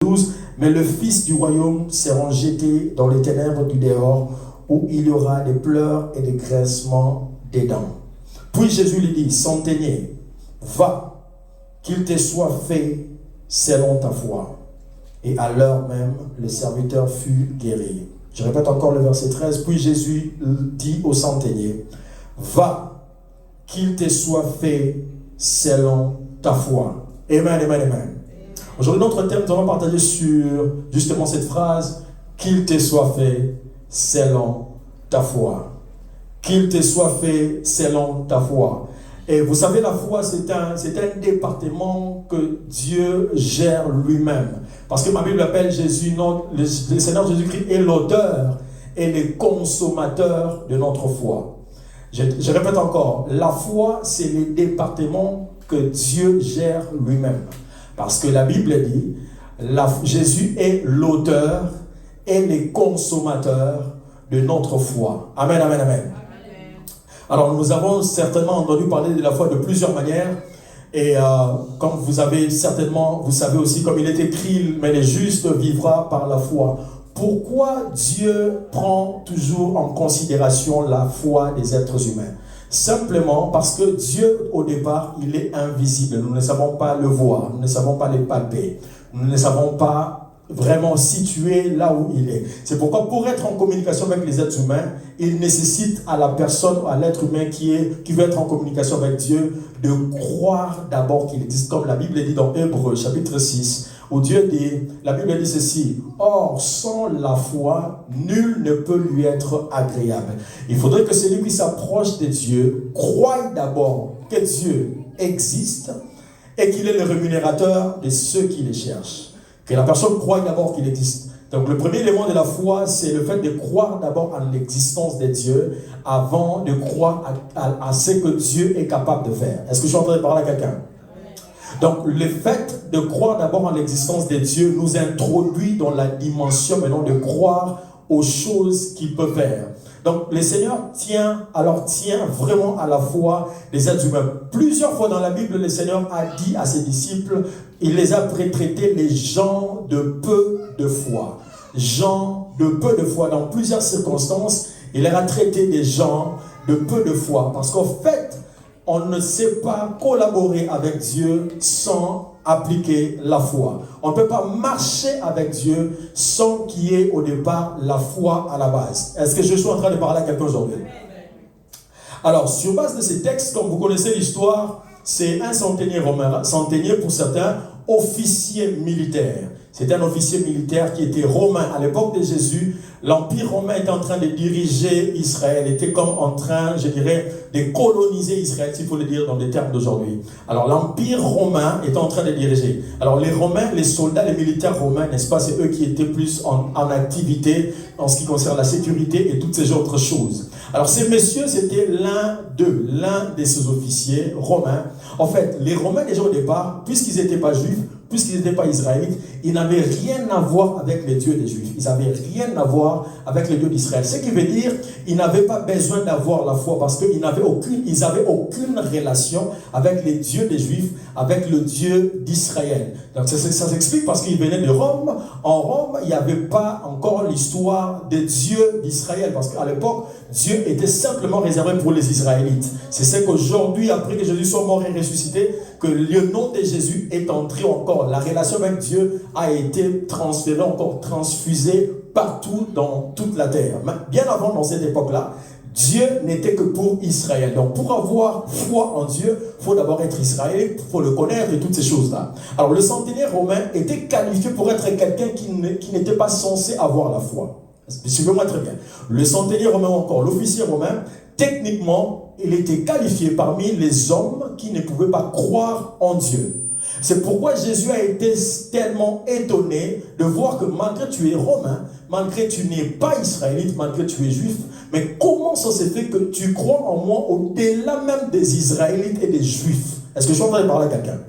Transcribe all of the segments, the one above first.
12, mais le Fils du royaume sera jeté dans les ténèbres du dehors, où il y aura des pleurs et des grincements des dents. Puis Jésus lui dit, centenier, va, qu'il te soit fait selon ta foi. Et à l'heure même, le serviteur fut guéri. Je répète encore le verset 13. Puis Jésus dit au centenier, va, qu'il te soit fait selon ta foi. Amen, amen, amen. Aujourd'hui, notre thème, nous allons partager sur justement cette phrase, qu'il te soit fait selon ta foi. Qu'il te soit fait selon ta foi. Et vous savez, la foi, c'est un département que Dieu gère lui-même. Parce que ma Bible appelle Jésus, le Seigneur Jésus-Christ est l'auteur et le consommateur de notre foi. Je répète encore, la foi, c'est le département que Dieu gère lui-même. Parce que la Bible dit, Jésus est l'auteur et le consommateur de notre foi. Amen, amen, amen. Alors, nous avons certainement entendu parler de la foi de plusieurs manières. Et comme vous savez aussi, comme il est écrit, mais le juste vivra par la foi. Pourquoi Dieu prend toujours en considération la foi des êtres humains? Simplement parce que Dieu, au départ, il est invisible. Nous ne savons pas le voir, nous ne savons pas le palper, nous ne savons pas vraiment situé là où il est. C'est pourquoi pour être en communication avec les êtres humains, il nécessite à la personne, à l'être humain qui veut être en communication avec Dieu, de croire d'abord qu'il existe. Comme la Bible dit dans Hébreux chapitre 6, où Dieu dit, la Bible dit ceci, or sans la foi, nul ne peut lui être agréable. Il faudrait que celui qui s'approche de Dieu croie d'abord que Dieu existe et qu'il est le rémunérateur de ceux qui le cherchent. Que la personne croit d'abord qu'il existe. Donc le premier élément de la foi, c'est le fait de croire d'abord en l'existence de Dieu avant de croire à ce que Dieu est capable de faire. Est-ce que je suis en train de parler à quelqu'un? Donc le fait de croire d'abord en l'existence de Dieu nous introduit dans la dimension maintenant de croire aux choses qu'il peut faire. Donc le Seigneur tient vraiment à la foi des êtres humains. Plusieurs fois dans la Bible, le Seigneur a dit à ses disciples, il les a traités les gens de peu de foi. Gens de peu de foi. Dans plusieurs circonstances, il leur a traité des gens de peu de foi. Parce qu'en fait, on ne sait pas collaborer avec Dieu sans appliquer la foi. On ne peut pas marcher avec Dieu sans qu'il y ait au départ la foi à la base. Est-ce que je suis en train de parler à quelqu'un aujourd'hui? Alors, sur base de ces textes, comme vous connaissez l'histoire, c'est un centenier romain, centenier pour certains, officier militaire. C'était un officier militaire qui était romain. À l'époque de Jésus, l'Empire romain était en train de diriger Israël, était comme en train, je dirais, de coloniser Israël, s'il faut le dire dans les termes d'aujourd'hui. Alors l'Empire romain était en train de diriger. Alors les Romains, les soldats, les militaires romains, n'est-ce pas, c'est eux qui étaient plus en activité en ce qui concerne la sécurité et toutes ces autres choses. Alors ces messieurs, c'était l'un de ces officiers romains. En fait, les Romains déjà au départ, puisqu'ils n'étaient pas juifs, puisqu'ils n'étaient pas israélites, ils n'avaient rien à voir avec les dieux des Juifs. Ils n'avaient rien à voir avec les dieux d'Israël. Ce qui veut dire qu'ils n'avaient pas besoin d'avoir la foi parce qu'ils n'avaient aucune relation avec les dieux des Juifs, avec le Dieu d'Israël. Donc ça s'explique parce qu'ils venaient de Rome. En Rome, il n'y avait pas encore l'histoire des dieux d'Israël parce qu'à l'époque, Dieu était simplement réservé pour les Israélites. C'est ce qu'aujourd'hui, après que Jésus soit mort et ressuscité, que le nom de Jésus est entré encore. La relation avec Dieu a été transférée, encore transfusée partout dans toute la terre. Mais bien avant, dans cette époque-là, Dieu n'était que pour Israël. Donc pour avoir foi en Dieu, il faut d'abord être israélien, il faut le connaître et toutes ces choses-là. Alors le centenier romain était qualifié pour être quelqu'un qui n'était pas censé avoir la foi. Suivez-moi très bien. Le centenier romain ou encore l'officier romain, techniquement, il était qualifié parmi les hommes qui ne pouvaient pas croire en Dieu. C'est pourquoi Jésus a été tellement étonné de voir que malgré que tu es romain, malgré que tu n'es pas israélite, malgré que tu es juif, mais comment ça se fait que tu crois en moi au-delà même des Israélites et des Juifs? Est-ce que je suis en train de parler à quelqu'un?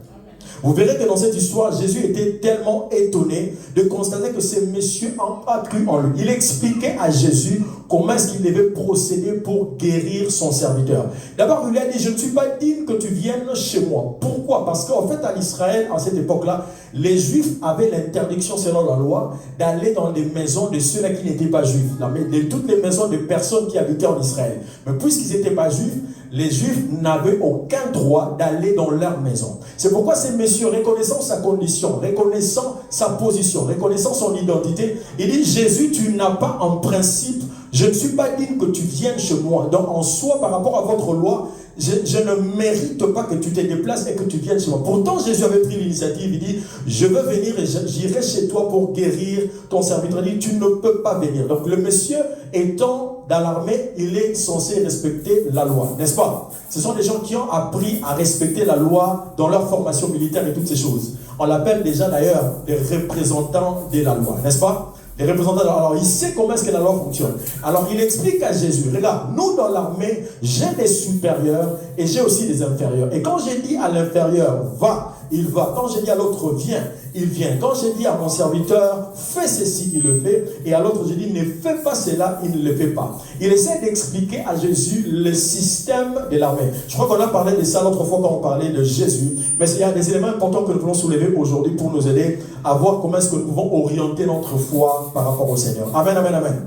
Vous verrez que dans cette histoire, Jésus était tellement étonné de constater que ces messieurs n'ont pas cru en lui. Il expliquait à Jésus comment est-ce qu'il devait procéder pour guérir son serviteur. D'abord, il lui a dit, je ne suis pas digne que tu viennes chez moi. Pourquoi? Parce qu'en fait, à Israël, à cette époque-là, les Juifs avaient l'interdiction, selon la loi, d'aller dans les maisons de ceux-là qui n'étaient pas Juifs. De toutes les maisons de personnes qui habitaient en Israël. Mais puisqu'ils n'étaient pas Juifs, les Juifs n'avaient aucun droit d'aller dans leur maison. C'est pourquoi ces messieurs, reconnaissant sa condition, reconnaissant sa position, reconnaissant son identité, il dit, Jésus, tu n'as pas en principe, je ne suis pas digne que tu viennes chez moi. Donc en soi, par rapport à votre loi, je ne mérite pas que tu te déplaces et que tu viennes chez moi. Pourtant, Jésus avait pris l'initiative. Il dit, je veux venir et j'irai chez toi pour guérir ton serviteur. Il dit, tu ne peux pas venir. Donc le monsieur étant dans l'armée, il est censé respecter la loi, n'est-ce pas? Ce sont des gens qui ont appris à respecter la loi dans leur formation militaire et toutes ces choses. On l'appelle déjà d'ailleurs des représentants de la loi, n'est-ce pas? Les représentants, alors il sait comment est-ce que la loi fonctionne. Alors il explique à Jésus, regarde, nous dans l'armée, j'ai des supérieurs et j'ai aussi des inférieurs. Et quand j'ai dit à l'inférieur, va, il va. Quand j'ai dit à l'autre, viens, il vient. Quand j'ai dit à mon serviteur, fais ceci, il le fait. Et à l'autre, j'ai dit, ne fais pas cela, il ne le fait pas. Il essaie d'expliquer à Jésus le système de l'armée. Je crois qu'on a parlé de ça l'autre fois quand on parlait de Jésus. Mais il y a des éléments importants que nous pouvons soulever aujourd'hui pour nous aider à voir comment est-ce que nous pouvons orienter notre foi par rapport au Seigneur. Amen, amen, amen.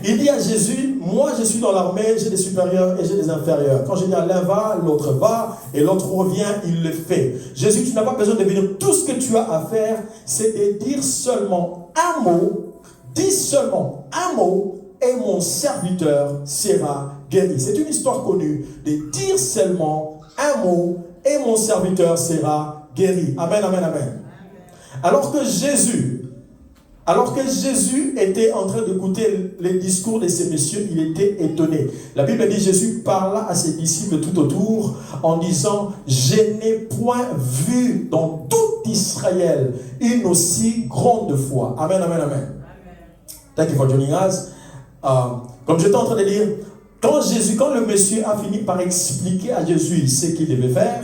Il dit à Jésus, moi je suis dans l'armée, j'ai des supérieurs et j'ai des inférieurs. Quand je dis à l'un va, l'autre va, et l'autre revient, il le fait. Jésus, tu n'as pas besoin de venir. Tout ce que tu as à faire, c'est de dire seulement un mot, dis seulement un mot, et mon serviteur sera guéri. C'est une histoire connue, de dire seulement un mot, et mon serviteur sera guéri. Amen, amen, amen. Alors que Jésus était en train d'écouter les discours de ces messieurs, il était étonné. La Bible dit, Jésus parla à ses disciples tout autour en disant, je n'ai point vu dans tout Israël une aussi grande foi. Amen, amen, amen. Thank you for joining us. Comme j'étais en train de dire, quand le monsieur a fini par expliquer à Jésus ce qu'il devait faire,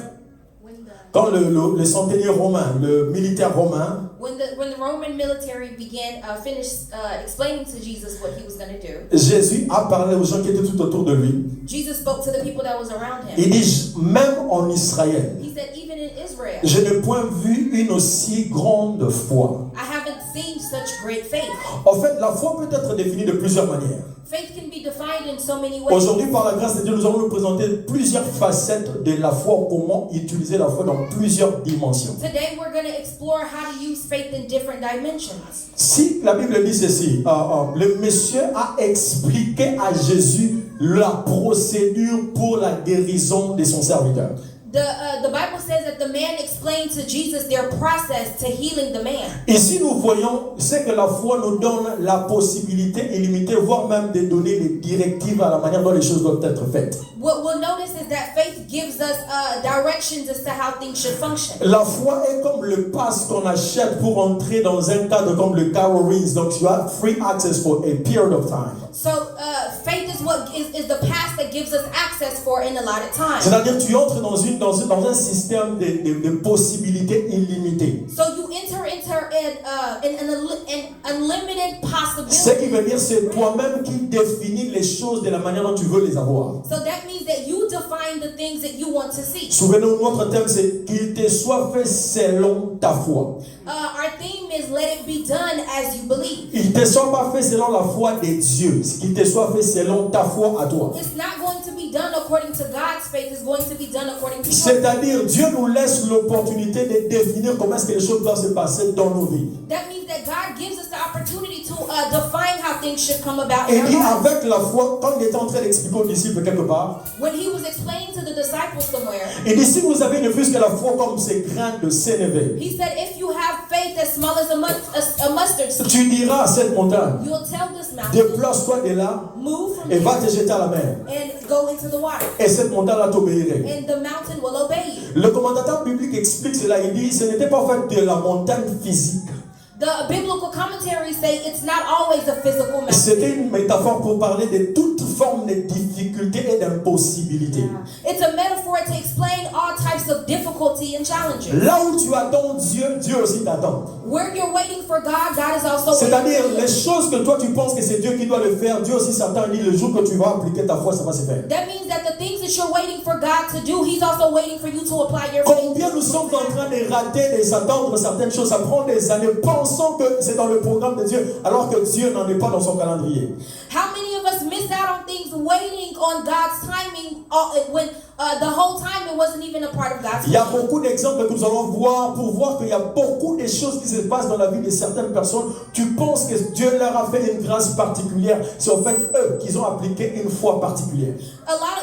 quand le centenier romain, le militaire romain, when the Roman military began finished explaining to Jesus what he was going to do, Jésus a parlé aux gens qui étaient tout autour de lui. Jesus spoke to the people that was around him. Il dit, même en Israël, He said, even in Israel, je n'ai point vu une aussi grande foi. I haven't seen such great faith. En fait, la foi peut être définie de plusieurs manières. Faith can be defined in so many ways. Aujourd'hui, par la grâce de Dieu, nous allons vous présenter plusieurs facettes de la foi, comment utiliser la foi dans plusieurs dimensions. Today we're going to explore how to use faith in different dimensions. Si la Bible dit ceci, le monsieur a expliqué à Jésus la procédure pour la guérison de son serviteur. The Bible says that the man explained to Jesus their process to healing the man. Ici, nous voyons c'est que la foi nous donne la possibilité illimitée, voire même de donner des directives à la manière dont les choses doivent être faites. What we'll notice is that faith gives us directions as to how things should function. La foi est comme le pass qu'on achète pour entrer dans un cadre comme le Car Marines. Donc, tu as free access for a period of time. So faith is what is the pass that gives us access for in a lot of time. C'est-à-dire tu entres dans un système de possibilités illimitées. So you enter an unlimited possibility. Ce qui veut dire c'est toi-même qui définis les choses de la manière dont tu veux les avoir. So that means that you define the things that you want to see. Souvenez-vous, notre thème c'est qu'il te soit fait selon ta foi. Our theme is let it be done as you believe. Il te soit pas fait selon la foi des dieux, qu'il te soit fait selon ta foi à toi. It's not going to be done according to God's faith. It's going to be done according to yours. C'est-à-dire, Dieu nous laisse l'opportunité de définir comment est-ce que les choses doivent se passer dans nos vies. That means that God gives us the opportunity to define how things should come about. Et dit avec la foi, quand il était en train d'expliquer aux disciples quelque part, When he was explaining to the disciples somewhere, il dit si vous avez ne fût-ce que la foi comme ces grains de sénévé, he said, if you have faith as small as a mustard seed, tu diras à cette montagne, you'll tell this mountain, déplace-toi de là move from et here va te jeter à la mer. and go into the water. Et cette montagne-là t'obéirait. And the mountain will obey you. Le commentateur biblique explique cela. Il dit ce n'était pas en fait de la montagne physique. The biblical commentaries say it's not always a physical message. C'était une métaphore pour parler de toute forme de difficulté et d'impossibilité. It's a metaphor to explain all types of difficulty and challenges. Là où tu attends Dieu, Dieu aussi t'attend. Where you're waiting for God, God is also waiting C'est-à-dire, for you. les choses que toi tu penses que c'est Dieu qui doit le faire, Dieu aussi s'attend et dit le jour que tu vas appliquer ta foi, ça va se faire. That means that the things that you're waiting for God to do, He's also waiting for you to apply your faith. Combien nous sommes en train de rater, de s'attendre certaines choses, ça prend des années, pensant que c'est dans le programme de Dieu, alors que Dieu n'en est pas dans son calendrier. How many of us miss out on things waiting on God's timing when the whole time it wasn't even a part of God's Il y a plan? beaucoup d'exemples que nous allons voir pour voir qu'il y a beaucoup de choses qui se passent dans la vie de certaines personnes. Tu penses que Dieu leur a fait une grâce particulière. C'est en fait eux qui ont appliqué une foi particulière.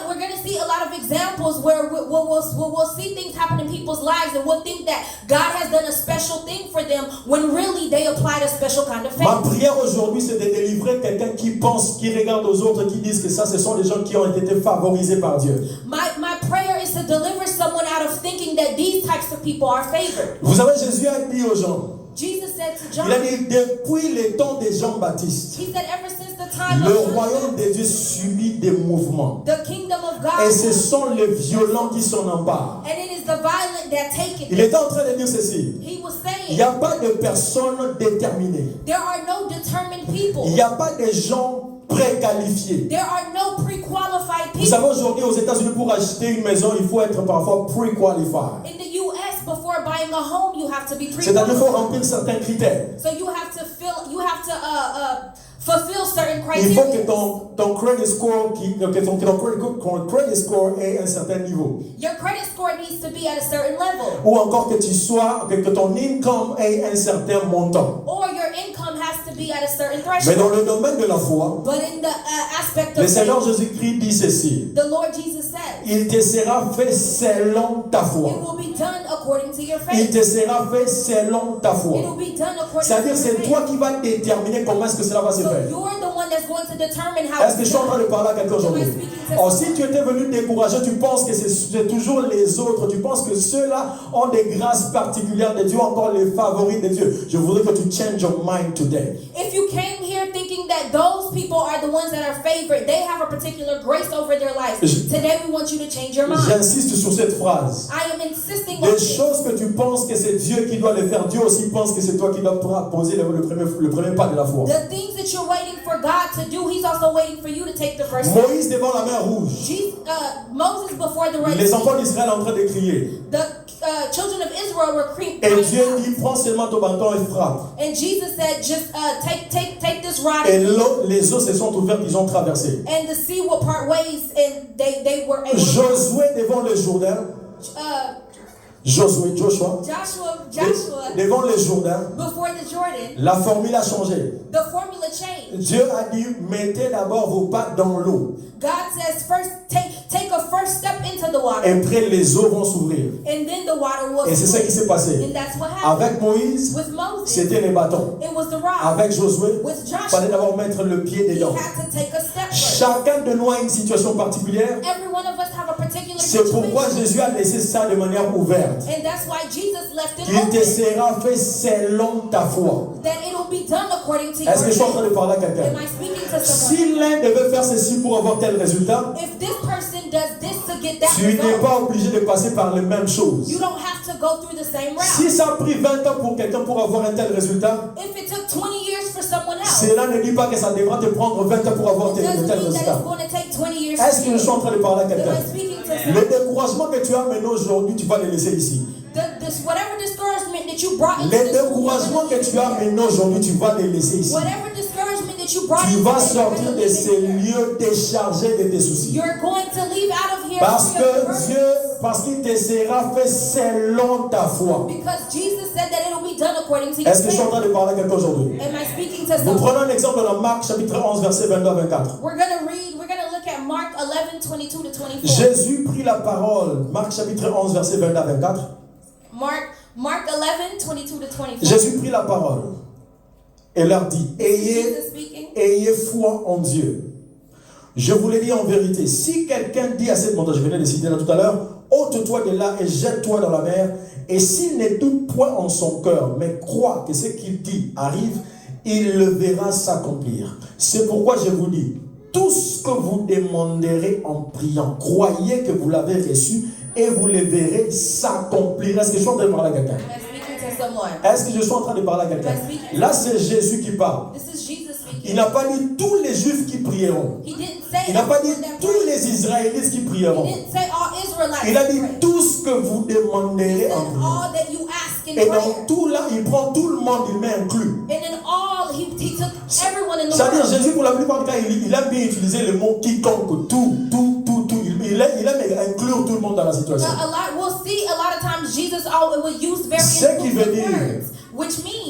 We're going to see a lot of examples where we'll see things happen in people's lives and we'll think that God has done a special thing for them when really they applied a special kind of Ma faith. prière aujourd'hui, c'est de délivrer quelqu'un qui pense, qui regarde aux autres, qui disent que ça, ce sont des gens qui ont été favorisés par Dieu. My prayer is to deliver someone out of thinking that these types of people are favored. Vous savez, Jésus a dit aux gens, Jesus said to il a John, dit, depuis les temps de Jean-Baptiste, he said ever since the time le of John, royaume de Dieu subit des mouvements. the kingdom of Et God, ce sont les violents qui s'en emparent. and it is the violent that take Il it. était en train de dire ceci. He was Il n'y saying, a pas de personnes déterminées. there are no determined people. Il n'y a pas de gens préqualifiés. There are no pre-qualified Vous people. savez, aujourd'hui aux États-Unis, pour acheter une maison, il faut être parfois pre-qualified. In the U.S., before buying a home, you have to be C'est-à-dire qu'il faut pre-qualified. remplir certains critères. So you have to fulfill certain Il faut que criteria. ton credit score, ton credit score ait un certain niveau. Your credit score needs to be at a certain level, Ou encore que que ton income ait un certain montant. or your income has to be at a certain Mais threshold. dans le domaine de la foi, But in the aspect le of Seigneur faith, Jésus-Christ dit ceci. the Lord Jesus said, Il te sera fait selon ta it foi. will be done according to your Il faith. te sera fait selon ta It foi. will be done according to C'est-à-dire, your c'est faith. toi qui vas déterminer comment est-ce que cela va se So faire. you're the one that's going to determine how Est-ce que je it's suis en train done. de parler à quelqu'un aujourd'hui? Or, si tu étais venu décourager, tu penses que c'est toujours les autres, tu penses que ceux-là ont des grâces particulières de Dieu, encore les favoris de Dieu. Je voudrais que tu change your mind today. If you came here thinking that those people are the ones that are favored, they have a particular grace over their life. Today we want you to change your mind. J'insiste sur cette phrase. I am insisting on Des this. choses que tu penses que c'est Dieu qui doit les faire, Dieu aussi pense que c'est toi qui dois poser le premier pas de la foi. The things that you're waiting for God to do, He's also waiting for you to take the first step. Moïse devant la mer rouge. Moses before the Red Les Sea, enfants d'Israël en train de crier. the children of Israel were Et crying Dieu out. dit, prends seulement ton bâton et frappe. And Jesus said, just take this rod Et les eaux se sont ouvertes, ils ont traversé. and the sea will part ways, and they were able to. Josué devant le Jourdain. Joshua. Joshua Devant le Jourdain. before the Jordan, La formule a changé. the formula changed. Dieu a dit, mettez d'abord vos pas dans l'eau. God says first take a first step into the water, Et après les eaux vont s'ouvrir. and then the water will Et c'est ça qui split. s'est passé. And that's what happened. Avec Moïse, With Moses, c'était les bâtons. it was the rod. Avec Josué, With il Joshua, fallait d'abord mettre le pied he dedans. had to take a step first. Chacun de nous a une situation particulière. Every one of us have a particular C'est pourquoi situation. Jésus a laissé ça de manière ouverte. And that's why Jesus left it Il te open, sera fait selon ta foi. that it will be done according to your Est-ce que je suis en train faith. de parler à quelqu'un? Am I speaking to someone? Si l'un devait faire ceci pour avoir tel résultat, If this person does this to get that tu n'es result, pas obligé de passer par les mêmes choses. you don't have to go through the same Si route. ça a pris 20 ans pour quelqu'un pour avoir un tel résultat, If it took 20 years for someone else, cela ne dit pas que ça devra te prendre 20 ans pour avoir it doesn't tel mean that résultat. it's going to take 20 years Est-ce que je to suis en train de parler à do it. Am quelqu'un? I speaking to Le someone? découragement que tu as maintenant aujourd'hui, tu vas le laisser ici. Whatever discouragement that you brought into Le this room, découragement que tu as maintenant aujourd'hui, tu vas le laisser ici. whatever discouragement that you brought Tu into vas this sortir room, de ces lieux déchargés de tes soucis. you're going to leave out of here Parce free of que burden. Dieu, parce qu'il te sera fait selon ta foi. Because Jesus said that it will be done according to your Est-ce que je suis en faith. train de parler à quelqu'un aujourd'hui? Am I speaking to Nous someone? prenons un exemple dans Marc chapitre 11 verset 22 à 24. We're going to look at Mark 11, 22 to 24. Jésus prit la parole. Marc chapitre 11 verset 22 à 24. Mark 11, 22 to 24. Jésus prit la parole et leur dit, Jesus speaking. ayez foi en Dieu. Je vous l'ai dit en vérité, si quelqu'un dit à cette montagne, je venais de citer là tout à l'heure, ôte-toi de là et jette-toi dans la mer, et s'il ne doute point en son cœur, mais croit que ce qu'il dit arrive, il le verra s'accomplir. C'est pourquoi je vous dis, tout ce que vous demanderez en priant, croyez que vous l'avez reçu et vous le verrez s'accomplir. Est-ce que je suis en train de parler à quelqu'un? Est-ce que je suis en train de parler à quelqu'un? Là, c'est Jésus qui parle. Il n'a pas dit tous les Juifs qui prieront. Il n'a pas dit tous les Israélites qui prieront. Il a dit tout ce que vous demanderez en priant. Et dans tout là, il prend tout le monde, il met inclus. C'est-à-dire, Jésus, pour la plupart du cas, il aime bien utiliser le mot quiconque, tout. Il aime inclure tout le monde dans la situation. Ce qui veut dire,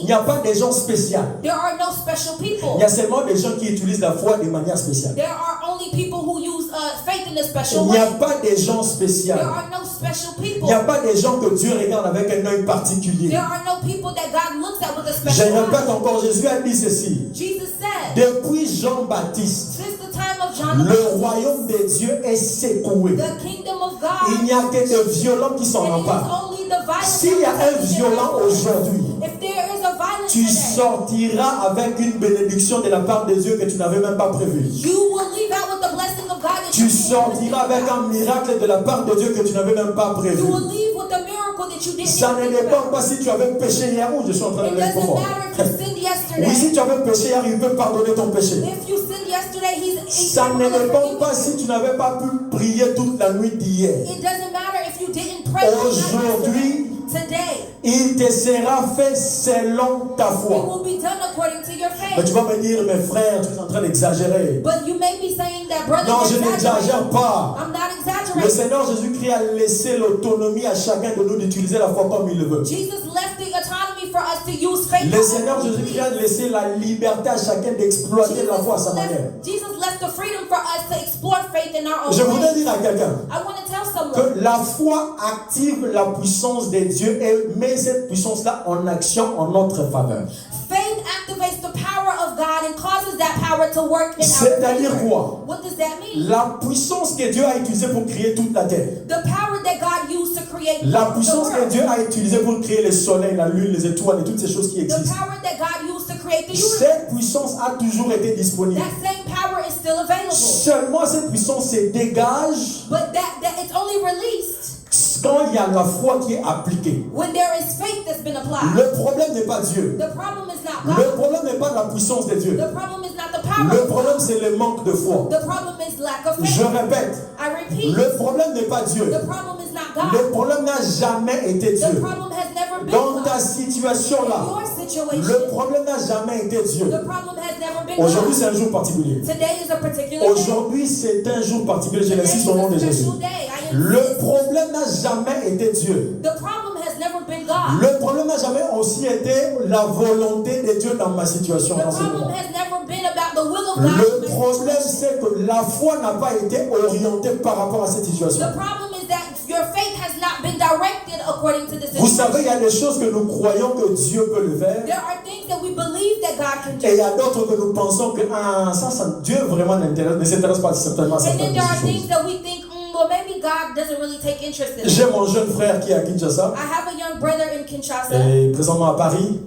il n'y a pas des gens spéciaux. There are no special people. Il y a seulement des gens qui utilisent la foi de manière spéciale. There are only people who use faith in a special Il way. n'y a pas des gens spéciaux. There are no special Il people. n'y a pas des gens que Dieu regarde avec un œil particulier. There are no people that God looks at with a Je special répète eye. encore, Jésus a dit ceci. Jesus said, Depuis Jean-Baptiste, since the time of John the le Baptist, royaume de Dieu est secoué. the kingdom of God, Il n'y a que de violents qui s'en and it is emparent. only the violent. S'il y a un violent aujourd'hui, If there is a violence tu today, sortiras avec une bénédiction de la part de Dieu que tu n'avais même pas prévue. you will leave out with the blessing of God that Tu you didn't sortiras avec think un about. miracle de la part de Dieu que tu n'avais même pas prévu. You will leave with a miracle that you didn't Ça ne think dépend about. pas si tu avais péché hier ou je suis en train de It le dire doesn't pour moi. matter if you sinned yesterday. Oui, si tu avais péché hier, il peut pardonner ton péché. If you sinned yesterday, he's Ça ne able to dépend forgive pas you. si tu n'avais pas pu prier toute la nuit d'hier. It doesn't matter if you didn't pray all night Aujourd'hui, today. il te sera fait selon ta It foi. will be done according to your Mais tu faith. vas me dire, mes frères, tu es en train d'exagérer. But you may be saying that, brother, Non, you're je n'exagère exaggerating. pas. I'm not Le exaggerating. Seigneur Jésus-Christ a laissé l'autonomie à chacun de nous d'utiliser la foi comme il le veut. Jesus left the autonomy for us to use faith. Le Seigneur however we Jésus-Christ a please. laissé la liberté à chacun d'exploiter la foi à sa manière. Jesus left the freedom for us to explore faith in our own Je voudrais way. dire à quelqu'un I want to tell someone que la foi active la puissance de Dieu et met cette puissance-là en action en notre faveur. faith activates the power of God and causes that power to work in our C'est-à-dire favor. quoi? What does that mean? La puissance que Dieu a utilisée pour créer toute la terre. The power that God used to create La the puissance que world. Dieu a utilisée pour créer le soleil, la lune, les étoiles et toutes ces choses qui The existent. power that God used to create the universe. Cette puissance a toujours été disponible. That same power is still available. Seulement cette puissance se dégage But that it's only released quand il y a la foi qui est appliquée. when there is faith that's been applied. Le problème n'est pas Dieu. The problem is not Le God. problème n'est pas la puissance de Dieu. The problem is not the power Le of problème God. c'est le manque de foi. The problem is lack of Je faith. répète, I repeat. le problème n'est pas Dieu. The problem is not God. Le problème n'a jamais été The Dieu. problem has never been Dans ta God. situation In là, your situation, le problème n'a jamais été Dieu. the problem has never been Aujourd'hui God. c'est un jour particulier. Today is a particular day. Aujourd'hui c'est un jour particulier. Je Today l'insiste is au nom a de Jésus. special day. I Le insist. problème n'a jamais été Dieu. The problem has never been God. Le problème n'a jamais aussi été la volonté de Dieu dans ma situation The en ce problem moment. has never been about the will of God. Le in my problème situation. c'est que la foi n'a pas été orientée par rapport à cette situation. The problem is that your faith has not been directed according to the Vous situation. savez, il y a des choses que nous croyons que Dieu peut le faire. There are things that we believe that God can do. Et il y a d'autres que nous pensons que Dieu vraiment ne s'intéresse pas certainement à And then certaines there are choses. things that we think, well, maybe God doesn't really take interest in. J'ai mon jeune frère qui est à Kinshasa, I have a young brother in Kinshasa. et présentement à Paris.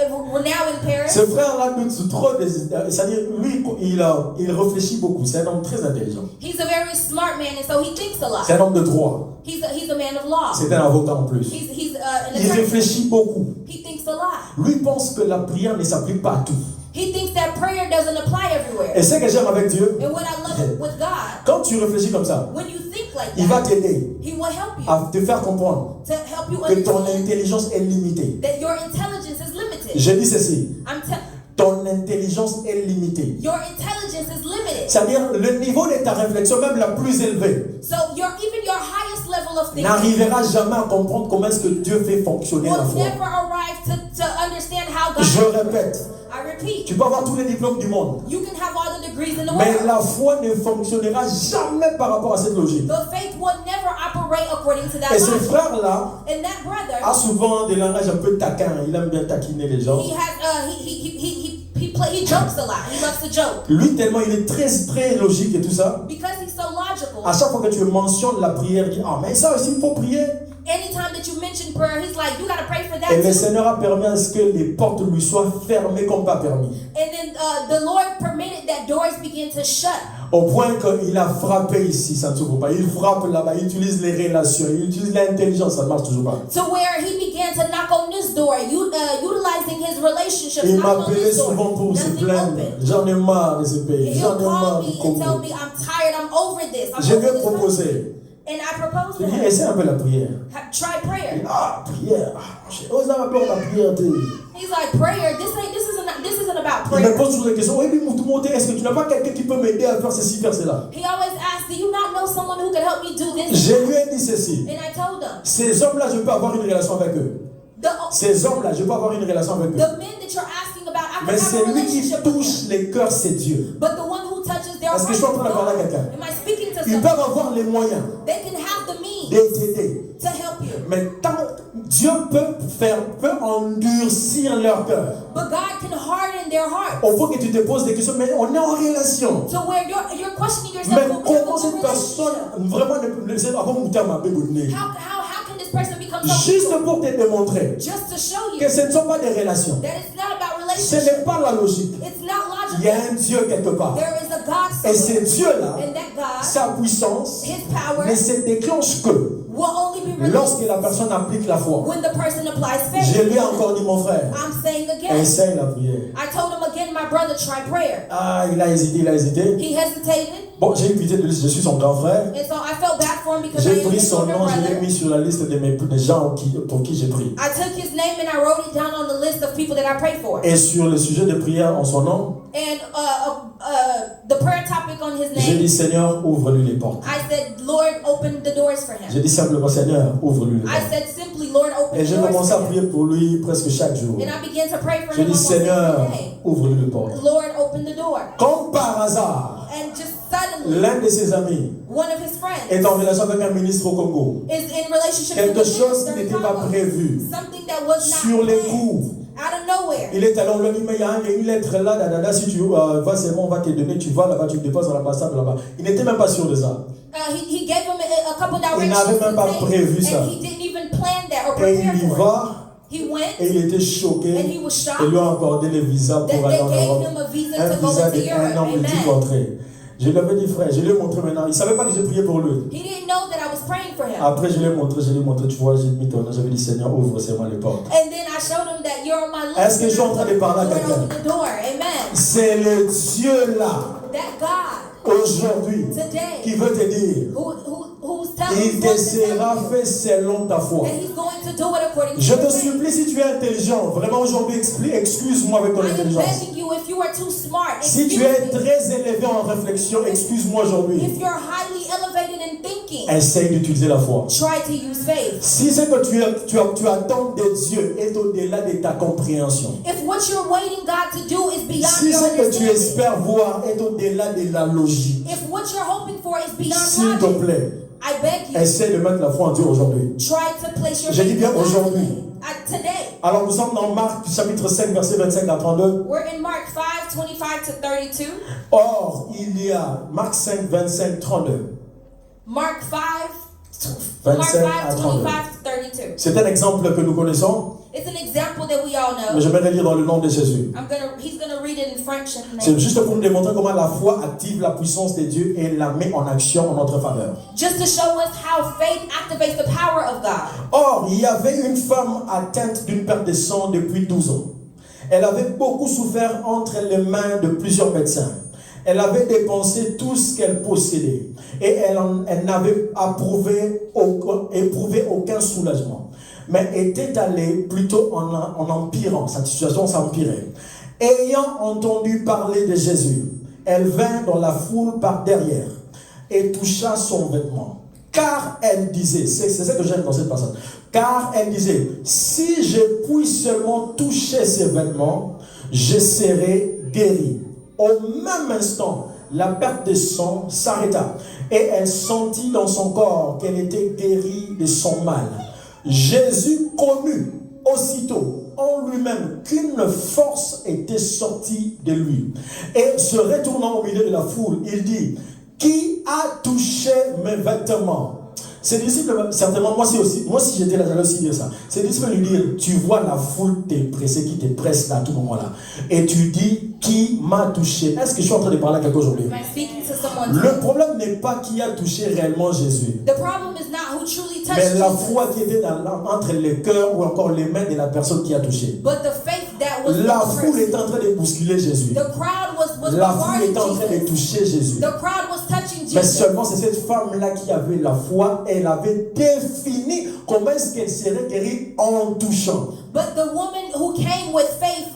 We're now in Paris. Ce frère-là doute trop c'est-à-dire, lui, il réfléchit beaucoup. C'est un homme très intelligent. He's a very smart man, and so he thinks a C'est lot. un homme de droit. He's a man of law. C'est un avocat en plus. He's an Il attorney. réfléchit beaucoup. He thinks a lot. Lui pense que la prière ne s'applique pas à tout. He thinks that prayer doesn't apply everywhere. Et ce que j'aime avec Dieu, And what I love with God, quand tu réfléchis comme ça, when you think like il va that, t'aider He will help you à te faire comprendre to help you que ton understand intelligence est limitée. that your intelligence is limited. Je dis ceci, I'm telling ton intelligence est limitée. your intelligence is limited. C'est-à-dire, le niveau de ta réflexion, même la plus élevée, So even your highest level of thinking n'arrivera jamais à comprendre comment est-ce que Dieu fait fonctionner la will foi. never arrive to understand how God. Je répète, I repeat, tu peux avoir tous les diplômes du monde, you can have all the degrees in the mais world. la foi ne fonctionnera jamais par rapport à cette logique. The faith will never operate according to that Et ce logic. frère-là And that brother, a souvent des langages un peu taquins, il aime bien taquiner les gens. he has he he jokes a lot. He loves to joke. Lui, tellement il est très logique et tout ça. Because he's so logical. À chaque fois que tu mentionnes la prière, il dit ah mais ça aussi il faut prier. Anytime that you mention prayer, he's like, you gotta pray for that Et le too. Seigneur a permis à ce que les portes lui soient fermées comme pas permis. And then the Lord permitted that doors begin to shut. Au point qu'il a frappé ici, ça ne se voit pas. Il frappe là-bas, il utilise les relations, il utilise l'intelligence, ça ne marche toujours pas. To where he began to knock on this door, utilizing his relationships. Il knocking on m'appelait this door. souvent pour se Nothing plaindre. open. J'en ai marre de ce pays, He'll j'en ai marre call du me and tell Congo. me, I'm tired, I'm over this. I'm Je over lui ai this country. proposé. And I proposed Je to lui ai dit, him. essaie un peu la prière. Try Il prayer. dit, ah, prière. Ose m'appeler la prière. He's like, prayer. This isn't about Il me prayer. pose toujours des questions. Oui, mais monter, est-ce que tu n'as pas quelqu'un qui peut m'aider à faire ceci, faire cela? He always asks, do you not know someone who can help me do this? Je lui ai dit ceci. And I told him, Ces hommes-là, je peux avoir une relation avec eux. Ces hommes-là, je peux avoir une relation avec eux. the men that you're asking about, I can Mais have a c'est lui qui relationship with touche them. les cœurs, c'est Dieu. But the one who touches their Est-ce heart que je is suis en train de parler à God. quelqu'un? Am I speaking to Ils someone? peuvent avoir les moyens They can have the means de t'aider. to help you. Mais tant Dieu peut endurcir leur cœur. But God can harden their heart. Au point que tu te poses des questions, mais on est en relation. To where you're questioning yourself. Mais well, we have a comment good cette personne relationship. vraiment ne sait pas comment vous t'aimer. How can this person become so Juste peaceful? pour te démontrer Just to show you que ce ne sont pas des relations. that it's not about Ce relationship. n'est pas la logique. It's not Il y a logical. un Dieu quelque part. There is a God Et ce somewhere. Dieu-là, And that God, sa puissance His power, ne se déclenche que will only be released lorsque la personne applique la foi. when the person applies Je faith. lui ai encore dit, mon frère, I'm saying again. essaye la prière. I told him again, my brother, try prayer. Ah, il a hésité. He hesitated. Bon, j'ai eu pitié de lui, je suis son grand frère. And so I felt bad for him because J'ai I am pris his son older nom, je l'ai brother. mis sur la liste des gens pour qui j'ai prié. I took his name and I wrote it down on the list of people that I prayed for. Et sur le sujet de prière en son nom, And the prayer topic on his j'ai dit, name, Seigneur, ouvre-lui les portes. I said, Lord, open the doors for J'ai him. dit simplement, Seigneur, ouvre-lui les I portes. said simply, Lord, open Et the j'ai doors commencé à for him. prier pour lui presque chaque jour. And I began to pray for J'ai him dit, almost Seigneur, every day. ouvre-lui les portes. Lord, open the door. Comme par hasard, And just suddenly, l'un de ses amis one of his friends est en relation avec un ministre au Congo. is in relationship Quelque with chose the qui minister n'était in pas Congo. prévu. Something that was not Sur les planned. coups. Out of nowhere. Il est allé, on lui a dit, mais il y a une lettre là, si tu vas seulement, on va te donner, tu vas là-bas, tu te déposes à l'ambassade là-bas. Il n'était même pas sûr de ça. He gave him a couple Il directions n'avait même pas to take, prévu ça. and he didn't even plan that or Et prepare il y for va, it. He went et il était choqué. and he was shocked Et lui a accordé le visa that pour aller they en gave Europe. him a visa Un to go visa into de 1 an Europe. multiple Amen. entrée. Je lui avais dit, frère, je lui ai montré maintenant. Il ne savait pas que j'ai prié pour lui. He didn't know that I was praying for him. Après, je lui ai montré, tu vois, j'ai mis ton nom, j'avais dit, Seigneur, ouvre-moi les portes. And then I showed him that you're on my list. Est-ce que je suis en train de parler à Lord, quelqu'un? open the door. Amen. C'est le Dieu-là, That God aujourd'hui, today qui veut te dire, who's telling il te sera fait selon ta foi. that he's going to do it according to Je your te faith. supplie, si tu es intelligent, vraiment aujourd'hui, excuse-moi avec ton I am intelligence. begging you, if you are too smart, Si tu excuse es me. très élevé en réflexion, excuse-moi aujourd'hui. If you're highly elevated in thinking, Essaye d'utiliser la foi. try to use faith. Si ce que tu attends de Dieu est au-delà de ta compréhension, If what you're waiting God to do is beyond si your ce que tu understanding, espères voir est au-delà de la logique, if what you're hoping for is beyond s'il te logic, plaît, I beg you, essaye de mettre la foi en Dieu aujourd'hui. try to place your Je dis faith bien in God aujourd'hui. today. Alors nous sommes dans Marc chapitre 5 verset 25 à 32. We're in Mark 5:25 to 32. Or, il y a Marc 5, 25, 32. Mark 5, 25 à 25 to 32. C'est un exemple que nous connaissons, It's an example that we all mais know. j'aimerais lire dans le nom de Jésus. He's gonna read it in French. And C'est juste pour nous démontrer comment la foi active la puissance de Dieu et la met en action en notre faveur. just to show us how faith activates the power of God. Or, il y avait une femme atteinte d'une perte de sang depuis 12 ans. Elle avait beaucoup souffert entre les mains de plusieurs médecins. Elle avait dépensé tout ce qu'elle possédait et elle n'avait éprouvé aucun soulagement, mais était allée plutôt en empirant. Sa situation s'empirait. Ayant entendu parler de Jésus, elle vint dans la foule par derrière et toucha son vêtement. Car elle disait, c'est ce que j'aime dans cette passage, car elle disait, si je puis seulement toucher ses vêtements, je serai guérie. Au même instant, la perte de sang s'arrêta et elle sentit dans son corps qu'elle était guérie de son mal. Jésus connut aussitôt en lui-même qu'une force était sortie de lui. Et se retournant au milieu de la foule, il dit, qui a touché mes vêtements? Ses disciples, certainement, moi si j'étais là, j'allais aussi dire ça. Ses disciples lui disent, tu vois la foule t'es pressée, qui te presse là à tout moment-là. Et tu dis, qui m'a touché? Est-ce que je suis en train de parler à quelqu'un aujourd'hui? Le problème n'est pas qui a touché réellement Jésus. The problem is not who truly touched Mais la Jesus, foi qui était entre les cœurs ou encore les mains de la personne qui a touché. but the faith that was La in the foule person. est en train de bousculer Jésus. The crowd was La foule bombarding est en train de Jesus. toucher Jésus. The crowd was touching Mais Jesus. seulement c'est cette femme-là qui avait la foi. Elle avait défini comment est-ce qu'elle serait guérie en touchant. But the woman who came with faith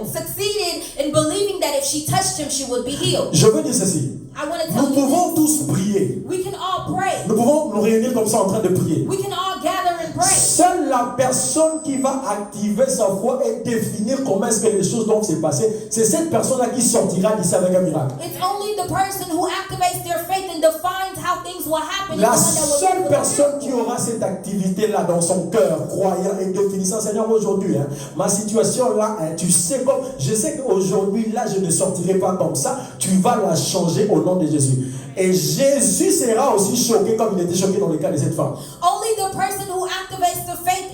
succeeded in believing that if she touched him, she would be healed. Je veux dire ceci. I want to Nous tell you pouvons this. tous prier. We can all pray. Nous pouvons nous réunir comme ça en train de prier. We can all gather and pray. Seule la personne qui va activer sa foi et définir comment est-ce que les choses doivent se passer, c'est cette personne-là qui sortira d'ici avec un miracle. It's only the person who activates their faith and defines how things will happen. La is the one that will seule do the personne qui miracle. aura cette activité-là dans son cœur, croyant et définissant, Seigneur, aujourd'hui, ma situation là, tu sais comme, je sais qu'aujourd'hui là, je ne sortirai pas comme ça, tu vas la changer au nom de Jésus. Et Jésus sera aussi choqué comme il était choqué dans le cas de cette femme. Only the person who activates the faith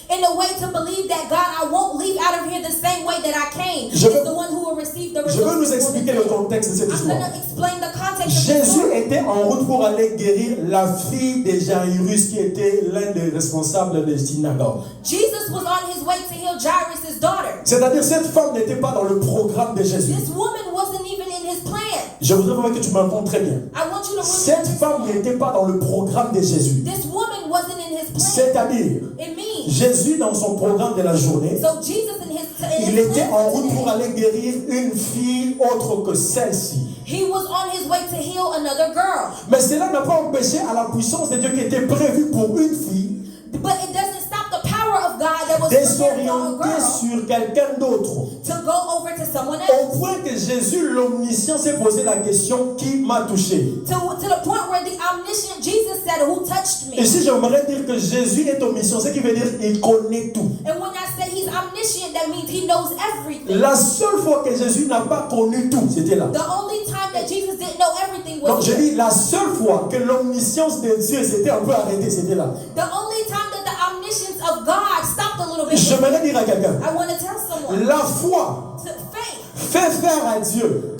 in a way to believe that God, I won't leave out of here the same way that I came, is the one who will receive the Je results. veux nous expliquer le contexte de cette I'm histoire. going to explain the context of this Jésus story. était en route pour aller guérir la fille de Jairus qui était l'un des responsables des synagogues. Jesus was on his way to heal Jairus' daughter. C'est-à-dire cette femme n'était pas dans le programme de Jésus. This woman wasn't even in his plan. Je voudrais vraiment que tu m'entends très bien. I want you to Cette really femme n'était pas dans le programme de Jésus. This woman wasn't in his plan. C'est-à-dire, It means Jésus dans son programme de la journée, so Jesus in his il était plan en route pour today, aller guérir une fille autre que celle-ci. he was on his way to heal another girl. Mais cela n'a pas empêché à la puissance de Dieu qui était prévue pour une fille But it doesn't stop the power of God that was de prepared for a s'orienter girl sur quelqu'un d'autre. to go over to someone else. Au point que Jésus, l'omniscient, s'est posé la question, qui m'a touché? To the point where the omniscient Jesus said, who touched me? Ici, j'aimerais dire que Jésus est omniscient, ce qui veut dire qu'il connaît tout. And when I say he's omniscient, that means he knows everything. La seule fois que Jésus n'a pas connu tout, c'était là. The only time that Jesus didn't know everything Donc was je here. dis, la seule fois que l'omniscience de Dieu s'était un peu arrêtée, c'était là. The only time that the omniscience of God stopped a little bit. J'aimerais dire à quelqu'un, I want to tell someone. la foi Faith fait faire à Dieu.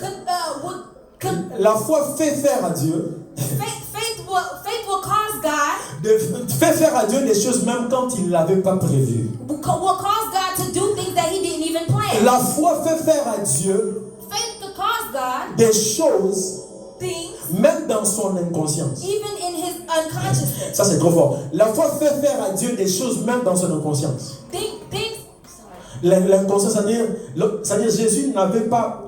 La foi fait faire à Dieu. Faith will cause God. Fait faire à Dieu des choses même quand il ne l'avait pas prévu. Will cause God to do things that he didn't even plan. La foi fait faire à Dieu Faith could cause God des choses things même dans son inconscience. even in his unconsciousness. Ça c'est trop fort. La foi fait faire à Dieu des choses même dans son inconscience. Things. L'inconscience, c'est-à-dire Jésus n'avait pas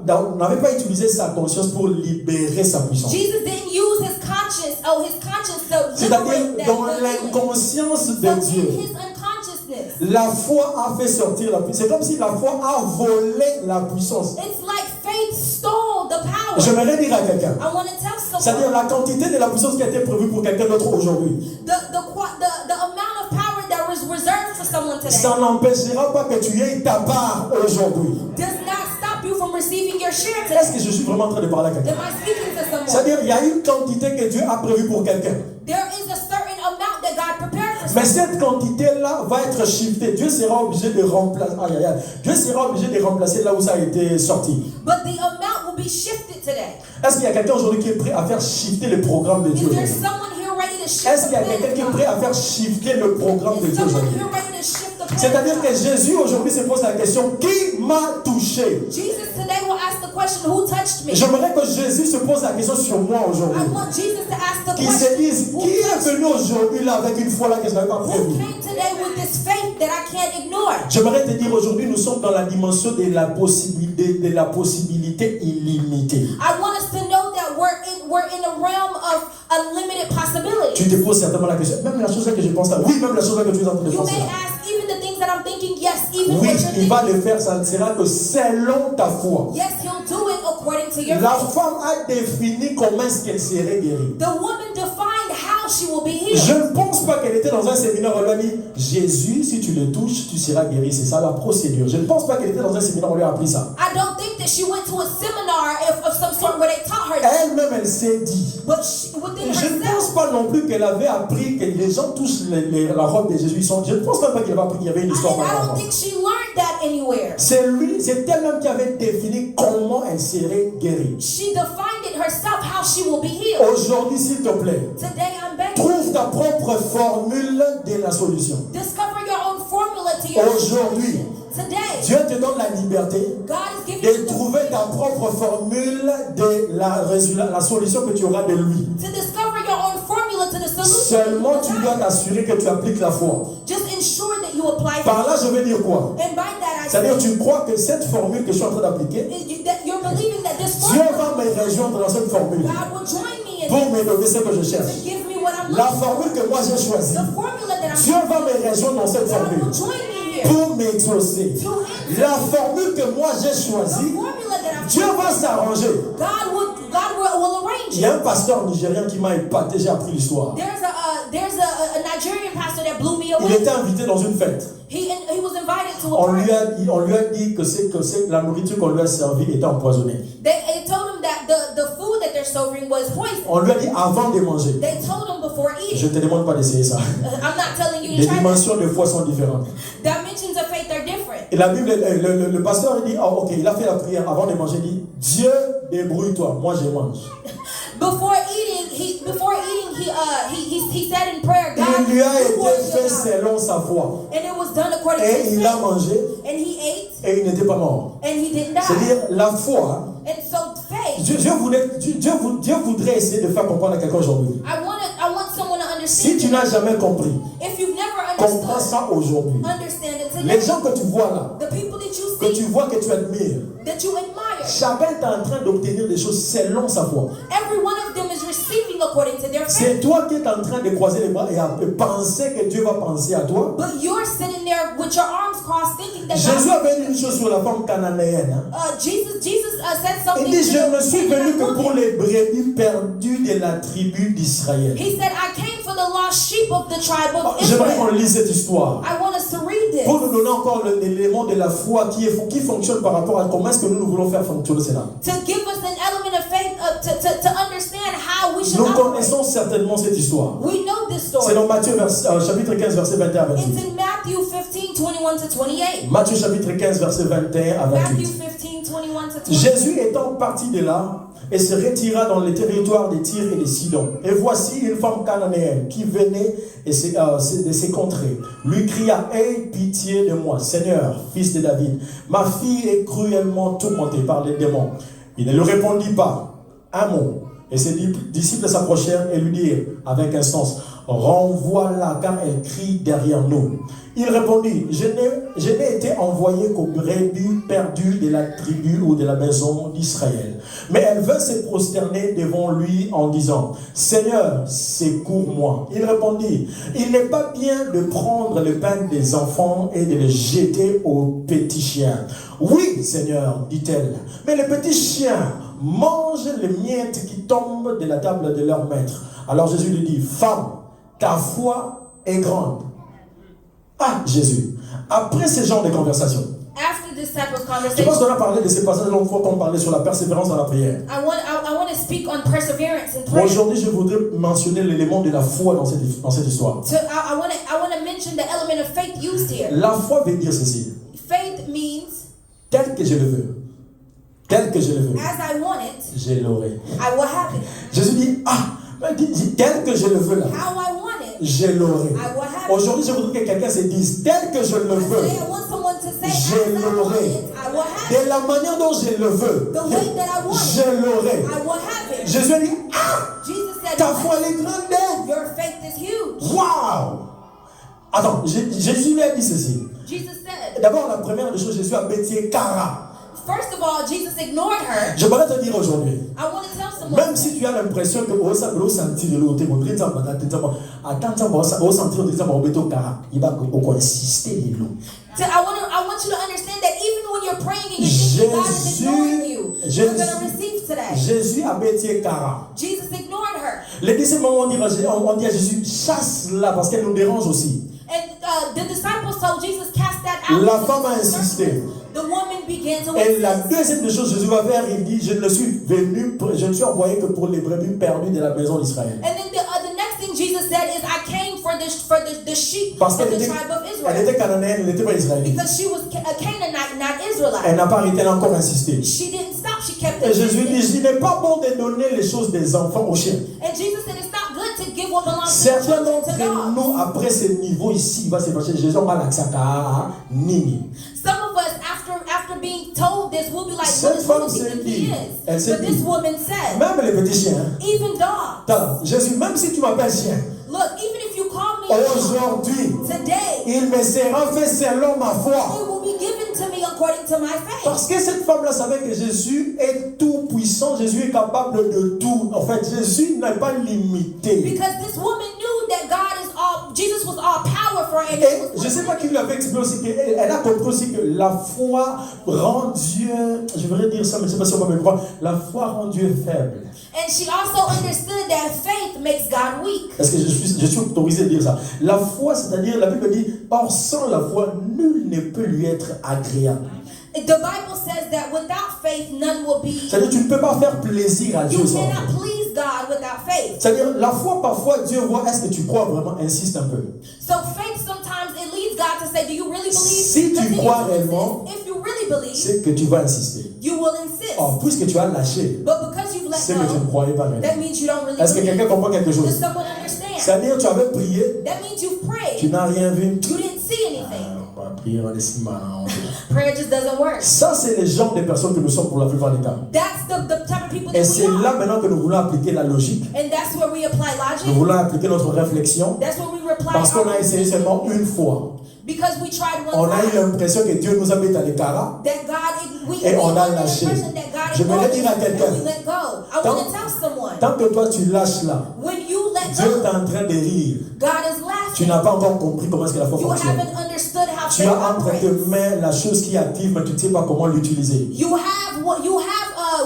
utilisé sa conscience pour libérer sa puissance. Jesus didn't use his conscience to C'est-à-dire liberate that dans good feeling. l'inconscience de So in Dieu, his unconsciousness, la foi a fait sortir la puissance. C'est comme si la foi a volé la puissance. it's like faith stole the power. J'aimerais dire à quelqu'un, I want to tell c'est-à-dire someone la quantité de la puissance qui a été prévue pour quelqu'un d'autre aujourd'hui, the amount of power that was reserved for someone today ça n'empêchera pas que tu aies ta part aujourd'hui. does not stop you from receiving your share Est-ce today. que je suis vraiment en train de parler à quelqu'un? Am I speaking to someone? C'est-à-dire il y a une quantité que Dieu a prévue pour quelqu'un. There is a certain amount that God prepared for Mais someone. cette quantité-là va être shiftée. Dieu sera obligé de remplacer. Dieu sera obligé de remplacer là où ça a été sorti. But the amount will be shifted today. Est-ce qu'il y a quelqu'un aujourd'hui qui est prêt à faire shifter le programme de Dieu Is there aujourd'hui? someone here ready to shift Est-ce the qu'il y a plan quelqu'un qui est of prêt God? à faire shifter le programme de Is Dieu someone aujourd'hui? here ready to shift the plan C'est-à-dire of que God? Jésus aujourd'hui se pose la question, qui m'a touché? Jesus today will ask the question, who touched me? J'aimerais que Jésus se pose la question sur moi aujourd'hui. I want Jesus to ask the Qu'il se question, dise, who qui est touched me? venu aujourd'hui là avec une foi là que je n'avais pas Who prévue? came today with this faith that I can't ignore? J'aimerais te dire aujourd'hui, nous sommes dans la dimension de la possibilité illimitée. I want us to know that we're in a realm of unlimited Tu possibilities. te poses certainement la question, même la chose que je pense là, oui, même la chose que tu es en train de You penser may là. ask even the things that I'm thinking, yes, even Oui, what you're il va thinking. le faire, ça ne sera que selon ta foi. Yes, he'll do it according to your La faith. femme a défini comment est-ce qu'elle serait guérie. The woman defined how how she will be healed. Je ne pense pas qu'elle était dans un séminaire où on lui a dit Jésus, si tu le touches, tu seras guéri. C'est ça la procédure. Je ne pense pas qu'elle était dans un séminaire où on lui a appris ça. I don't think that she went to a seminar of some sort where they taught her. Elle-même, elle s'est dit. But within Je ne pense herself, pas non plus qu'elle avait appris que les gens touchent la robe de Jésus. Je ne pense même pas qu'elle avait appris qu'il y avait une histoire and I par don't rapport. think she learned that anywhere. C'est elle-même qui avait défini comment elle serait guérie. She defined it herself how she will be healed. Aujourd'hui, s'il te plaît, Today I'm begging trouve ta propre formule de la solution. discover your own formula to your Aujourd'hui, solution. Today, Dieu te donne la liberté God is giving you de trouver ta propre formule de la solution que tu auras de lui. to discover your own formula to the solution. Seulement, tu dois t'assurer que tu appliques la foi. Just ensure that you apply Par it. là, je veux dire quoi? And by that I C'est-à-dire, say tu crois que cette formule que je suis en train d'appliquer, that you're believing that this Dieu formula, va me rejoindre dans cette formule God will join me in pour it me donner ce que je to cherche. give me what I'm La looking formule que moi j'ai choisie, for. The formula that I'm Dieu va me rejoindre dans cette God formule will join me here. pour m'exaucer. To answer La formule que moi j'ai the choisie, formula that I'm Dieu va s'arranger. God will arrange Il it. y a un pasteur nigérien qui m'a épaté, j'ai appris l'histoire. There's a Nigerian pastor that blew me Il away. était invité dans une fête. He was invited to a On party. lui a dit que la nourriture qu'on lui a servie était empoisonnée. They told him that the food that they're serving was poison. On lui a dit avant de manger. They told him before Je eating. ne te demande pas d'essayer ça. I'm not telling you to Les try that. dimensions de foi sont différentes. Dimensions of faith are different. Et la Bible, le pasteur il dit, oh, ok, il a fait la prière avant de manger, il dit, Dieu, débrouille-toi, moi je mange. Before eating, he said in prayer, God, Il lui a you été work fait it out. selon sa foi. And it was done according to Et his il a faith. mangé And he ate, et il n'était pas mort. and he didn't die. C'est-à-dire, la foi, And so faith, Dieu voudrait essayer de faire comprendre à quelqu'un aujourd'hui. I want someone to Si understand. tu n'as jamais compris, If you've never comprends understood, ça aujourd'hui. understand it Les today. gens que tu vois là, The people that you que tu see, vois, que tu admires, that you admire, chacun est en train d'obtenir des choses selon sa foi. every one of them is receiving according to their faith. C'est toi qui es en train de croiser les bras et à penser que Dieu va penser à toi. But you're sitting there with your arms crossed, thinking that Jésus God, avait dit une chose sur la femme cananéenne. Hein. Jesus said Il something. dit, je to ne suis the venu que woman. pour les brebis perdues de la tribu d'Israël. He said, I came for the lost sheep of the tribe of J'aimerais Israel. qu'on lise cette histoire I want us to read this pour nous donner encore l'élément de la foi qui fonctionne par rapport à comment est-ce que nous voulons faire fonctionner cela. to give us an element of faith to understand how we should Nous operate. connaissons certainement cette histoire. We know this C'est story. dans Matthieu chapitre 15 verset 21 à It's 28. in Matthew 15, 21 to 28. Matthieu chapitre 15 verset 21 à Matthew 28. 15, 21 to 28. Jésus étant parti de là et se retira dans les territoires de Tyr et de Sidon. Et voici une femme cananéenne qui venait de ces contrées. Lui cria, aie pitié de moi, Seigneur, fils de David. Ma fille est cruellement tourmentée par les démons. Il ne lui répondit pas un mot. Et ses disciples s'approchèrent et lui dirent avec instance, renvoie-la car elle crie derrière nous. Il répondit, je n'ai été envoyé qu'aux brebis perdues de la tribu ou de la maison d'Israël. Mais elle veut se prosterner devant lui en disant, Seigneur, secours-moi. Il répondit, il n'est pas bien de prendre le pain des enfants et de le jeter aux petits chiens. Oui, Seigneur, dit-elle, mais les petits chiens mangent les miettes qui tombent de la table de leur maître. Alors Jésus lui dit, femme, ta foi est grande. Ah, Jésus. Après ce genre de conversation, After this type of je pense conversation, qu'on a parlé de ces passages l'autre fois qu'on parlait sur la persévérance dans la prière. I want to speak on perseverance in Bon, prayer. aujourd'hui, je voudrais mentionner l'élément de la foi dans cette histoire. I want to mention the element of faith used here. La foi veut dire ceci. Faith means, Tel que je le veux. Tel que je le veux. as I want it, Je l'aurai. I will have it. Jésus dit, tel que je le veux là. How I want it, Je l'aurai. I will have it. Aujourd'hui, je voudrais que quelqu'un se dise, tel que je le veux, Today I want someone to say, Je as I want l'aurai. it, I will have de la manière dont je le veux, The way that I want it, je l'aurai. I will have it. Jésus a dit, Jesus said, ta foi elle est grande. your faith is huge. Waouh! Attends, Jésus lui a dit ceci. Jesus said, D'abord, la première des choses, Jésus a bêté Cara. first of all, Jesus ignored her. Je voudrais te dire aujourd'hui, I want to tell someone, même si tu as l'impression que au sentir de l'autre, il va insister de l'eau. I want you to understand that even when you're praying and you're thinking God is ignoring you, you're going to receive today. say. Jésus a bêté Cara. Jesus ignored her. Les disciples ont dit à Jésus, chasse-la parce qu'elle nous dérange aussi. And the disciples told Jesus, cast that out. La femme a insisté. The woman began to Et la insist. deuxième des choses que Jésus va faire, il dit, je ne suis envoyé que pour les brebis perdues de la maison d'Israël. And then the next thing Jesus said is, I came for the sheep Parce of qu'elle the était, tribe of elle Israel. était cananéenne, elle n'était pas israélite. Because she was a Canaanite, not Israelite. Elle n'a pas arrêté, elle a encore insisté. She didn't stop, she kept Et Jésus dit, insisting. il n'est pas bon de donner les choses des enfants aux chiens. And Jesus said it's not good to give what belongs to Certains children d'entre to dogs. nous, après ce niveau ici, il va se passer, Jésus va l'accès nini. Some of us, after being told this, we'll be like, Cette what femme does he s'est think dit, he elle is? s'est But this dit, woman said, même les petits chiens, even dogs. attends, Jésus, même si tu m'appelles chien, Look, even if you call me a dog, aujourd'hui, today, il me sera fait selon ma foi. it will be given to me according to my faith. Parce que cette femme-là savait que Jésus est tout puissant, Jésus est capable de tout. En fait, Jésus n'est pas limité. Because this woman knew that Jesus was all powerful. And Et je ne sais pas qui lui avait expliqué aussi qu'elle a compris aussi que la foi rend Dieu, je voudrais dire ça, mais je ne sais pas si on va me croire, la foi rend Dieu faible. And she also understood that faith makes God weak. Est-ce que je suis autorisé de dire ça? La foi, c'est-à-dire, la Bible dit, or sans la foi, nul ne peut lui être agréable. The Bible says that without faith, none will be. C'est-à-dire, tu ne peux pas faire plaisir à Dieu You sans foi. cannot please God without faith. C'est-à-dire, la foi, parfois, Dieu voit, est-ce que tu crois vraiment? Insiste un peu. So faith sometimes it leads God to say, do you really believe? Si tu Continue crois to réellement, insist. If you really believe, C'est que tu vas insister. you will insist. Oh, puisque tu as lâché, But because you've let c'est que tu ne go, croyais pas réellement. that means you don't really Est-ce que believe. quelqu'un comprend quelque Does chose? someone understand? C'est-à-dire, tu avais prié, That means you've tu prayed. n'as rien vu. You didn't see anything. On va prier, on va laisser malin. Prayer just doesn't work. Ça, c'est les genres de personnes que nous sommes pour la plupart des cas. That's the type of people Et that c'est we là are. maintenant que nous voulons appliquer la logique. And that's where we apply Nous logic. voulons appliquer notre réflexion. That's where we reply Parce qu'on a our essayé thinking. seulement une fois. Because we tried On one a eu time. l'impression que Dieu nous a mis à l'écart. That God, we Et on a under the lâché. impression that God Je voulais ignored dire à us, quelqu'un, and we let go. I tant- want to tell someone, Tant que toi tu lâches là, when you let Dieu est go, en train de rire. God is Tu laughing. n'as pas encore compris comment est-ce que la foi You fonctionne. haven't understood how Tu faith as entre tes operates. mains la chose qui active, mais tu ne sais pas comment l'utiliser. You have what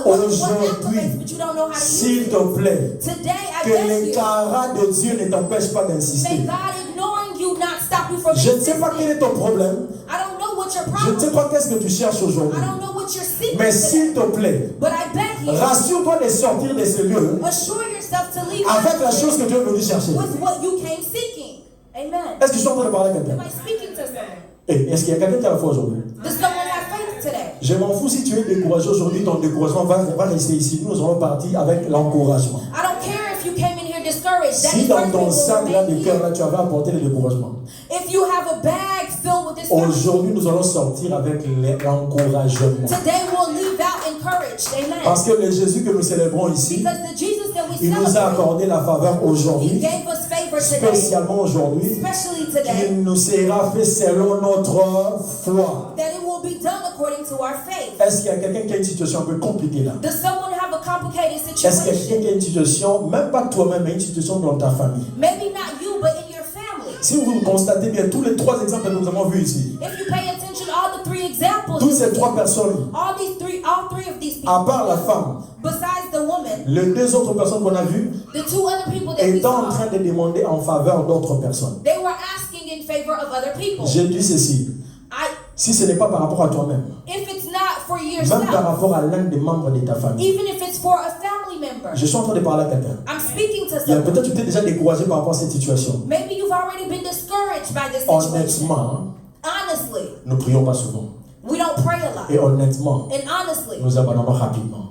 Aujourd'hui, activates, but you don't know how to use s'il it. te plaît, Today, I que beg you, l'écart de Dieu ne t'empêche pas may d'insister. God ignoring you not stop you from Je ne sais pas quel insisting. est ton problème. I don't know what your Je ne sais problem is. pas qu'est-ce que tu cherches aujourd'hui. I don't know what you're seeking Mais today. s'il te plaît, But I beg you, rassure-toi de sortir de ce lieu assure yourself to leave avec la out chose que Dieu est venu chercher. with what you came seeking. Amen. Est-ce que je suis en train de parler à quelqu'un? Am I speaking to someone? Est-ce qu'il y a quelqu'un qui a la foi aujourd'hui? Does someone have faith today? Je m'en fous si tu es découragé aujourd'hui, ton découragement va rester ici. Nous allons partir avec l'encouragement. I don't care if you came in here discouraged. That Si dans discouragement ton will sac là de remain cœur here. là, tu avais apporté le découragement. If you have a bag filled with discouragement, Aujourd'hui, nous allons sortir avec l'encouragement. today we'll leave out encouraged. Amen. Parce que le Jésus que nous célébrons ici, Because the Jesus that we il nous a celebrate, accordé la faveur He aujourd'hui, gave us favor today, spécialement aujourd'hui, especially today, qu'il nous sera fait selon notre foi. that it will be done according to our faith. Est-ce qu'il y a quelqu'un qui a une situation un peu compliquée là? Does someone have a complicated Est-ce qu'il y a situation? quelqu'un qui a une situation, même pas toi-même, mais une situation dans ta famille? Maybe not you, but in your family. Si vous constatez bien tous les trois exemples que nous avons vus ici, If you pay attention to all the three examples, toutes ces trois personnes, all three of these à people, part la femme, besides the woman, les deux autres personnes qu'on a vues, the two other people that we étaient en saw, train de demander en faveur d'autres personnes. they were asking in favor of other people. J'ai dit ceci, si ce n'est pas par rapport à toi-même, If it's not for même par yourself, rapport à l'un des membres de ta famille, even if it's for a family member, je suis en train de parler à quelqu'un. I'm speaking to Il y a someone. peut-être tu t'es déjà découragé par rapport à cette situation. Maybe you've already been discouraged by this situation. Honnêtement, Honestly, nous ne prions pas souvent. we don't pray a lot. Et honnêtement, And honestly, nous abandonnons rapidement.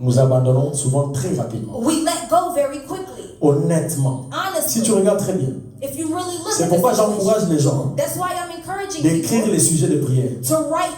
Nous abandonnons souvent très rapidement. we let go very quickly. Honnêtement. Si tu Honestly, regardes très bien, if you really look c'est at pourquoi the situation, j'encourage les gens that's why I'm encouraging d'écrire people les sujets de prière. to write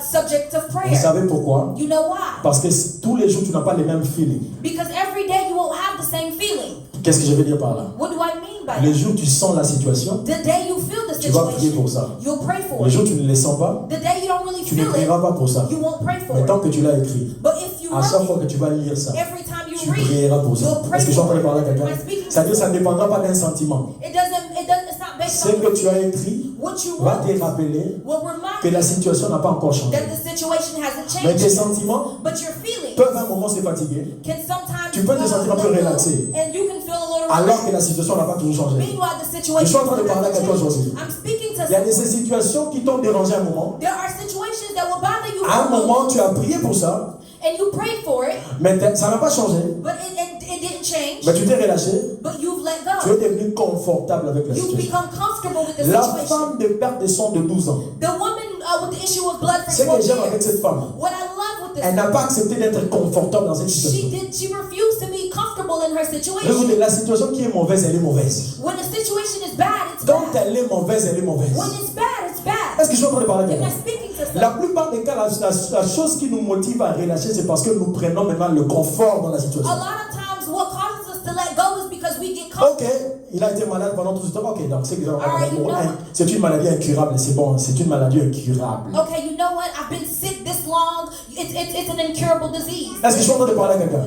subjects of Vous prayer. savez pourquoi? You know why? Parce que tous les jours, tu n'as pas les mêmes feelings. Because every day you won't have the same feeling. Qu'est-ce que je veux dire par là? What do I mean by Les that? jours où tu sens la situation, The day you feel the tu vas prier pour situation, ça. you'll pray for Les jours où it. tu ne les sens pas, The day you don't really tu ne feel prieras it, pas pour ça. you won't pray for Mais tant it. que tu l'as écrit, But if you à chaque wrote fois it, que tu vas lire ça, every time tu you read, prieras pour ça. you'll pray Est-ce que je suis en train de for parler à it. Am quelqu'un? I speaking to C'est-à-dire que ça ne someone? dépendra pas d'un sentiment. It's not based Ce on que tu as écrit, what you va te wrote rappeler will que remind la you situation n'a pas encore changé. that the situation hasn't Mais tes changed. sentiments But your feelings peuvent à un moment se fatiguer, can sometimes tu peux te sentir un peu let go, relaxé, and you can feel a little alors que relaxed. la situation n'a pas toujours changé. Meanwhile, the Je situation suis en train de parler à hasn't quelqu'un changed. aujourd'hui. I'm speaking to Il y a des someone. situations qui t'ont dérangé à un moment. There are situations that will bother you À un for a moment, moment, tu as prié pour ça, and you prayed for it, mais ça n'a pas changé. but it didn't change. Mais tu t'es relâché, But you've let tu go. es devenu confortable avec la You've situation. become comfortable with the La situation. femme de perte de sang de 12 ans, The woman with the issue of blood for ce que 12 j'aime avec years. cette femme, What I love with this elle n'a pas accepté d'être confortable dans cette situation. she refused to be comfortable in her Je vais vous situation. dire, la situation qui est mauvaise, elle est mauvaise. When the situation is bad, it's Quand bad. elle est mauvaise, elle est mauvaise. When it's bad, it's bad. Est-ce que je suis en train de parler à Am I quelqu'un? speaking to La someone? plupart des cas, la chose qui nous motive à relâcher, c'est parce que nous prenons maintenant le confort dans la A situation. lot of times what causes us to let go is because we get Ok, comfortable. il a été malade pendant tout ce temps. Ok, donc Alright, you know what? c'est une maladie incurable. C'est bon, c'est une maladie incurable. Okay, you know what? I've been sick this long. It's an incurable disease. Est-ce que je suis en train de parler à quelqu'un?